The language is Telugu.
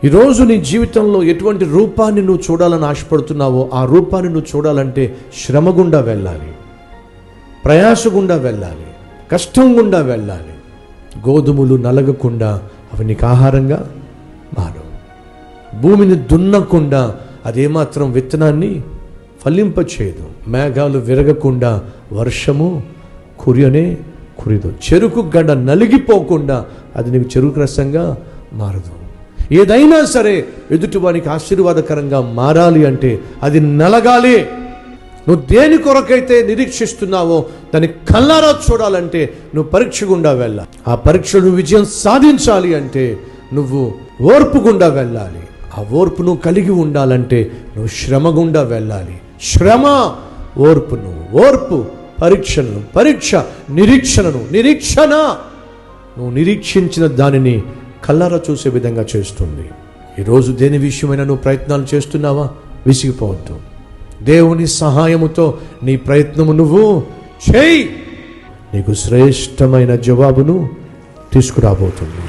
ఈరోజు నీ జీవితంలో ఎటువంటి రూపాన్ని నువ్వు చూడాలని ఆశపడుతున్నావో ఆ రూపాన్ని నువ్వు చూడాలంటే శ్రమ గుండా వెళ్ళాలి, ప్రయాస గుండా వెళ్ళాలి, కష్టం గుండా వెళ్ళాలి. గోధుమలు నలగకుండా అవి నీకు ఆహారంగా మారు. భూమిని దున్నకుండా అదేమాత్రం విత్తనాన్ని ఫలింపచేయదు. మేఘాలు విరగకుండా వర్షము కురియదు. చెరుకు గడ్డ నలిగిపోకుండా అది నీకు చెరుకు రసంగా మారదు. ఏదైనా సరే ఎదుటివానికి ఆశీర్వాదకరంగా మారాలి అంటే అది నలగాలి. నువ్వు దేని కొరకైతే నిరీక్షిస్తున్నావో దాన్ని కళ్ళారా చూడాలంటే నువ్వు పరీక్ష గుండా వెళ్ళాలి. ఆ పరీక్షను విజయం సాధించాలి అంటే నువ్వు ఓర్పు గుండా వెళ్ళాలి. ఆ ఓర్పు నువ్వు కలిగి ఉండాలంటే నువ్వు శ్రమ గుండా వెళ్ళాలి. శ్రమ ఓర్పును, ఓర్పు పరీక్షను, పరీక్ష నిరీక్షణ నువ్వు నిరీక్షించిన దానిని కళ్ళారా చూసే విధంగా చేస్తుంది. ఈరోజు దేని విషయమైనా నువ్వు ప్రయత్నాలు చేస్తున్నావా? విసిగిపోవద్దు. దేవుని సహాయముతో నీ ప్రయత్నము నువ్వు చేయి. నీకు శ్రేష్టమైన జవాబును తీసుకురాబోతుంది.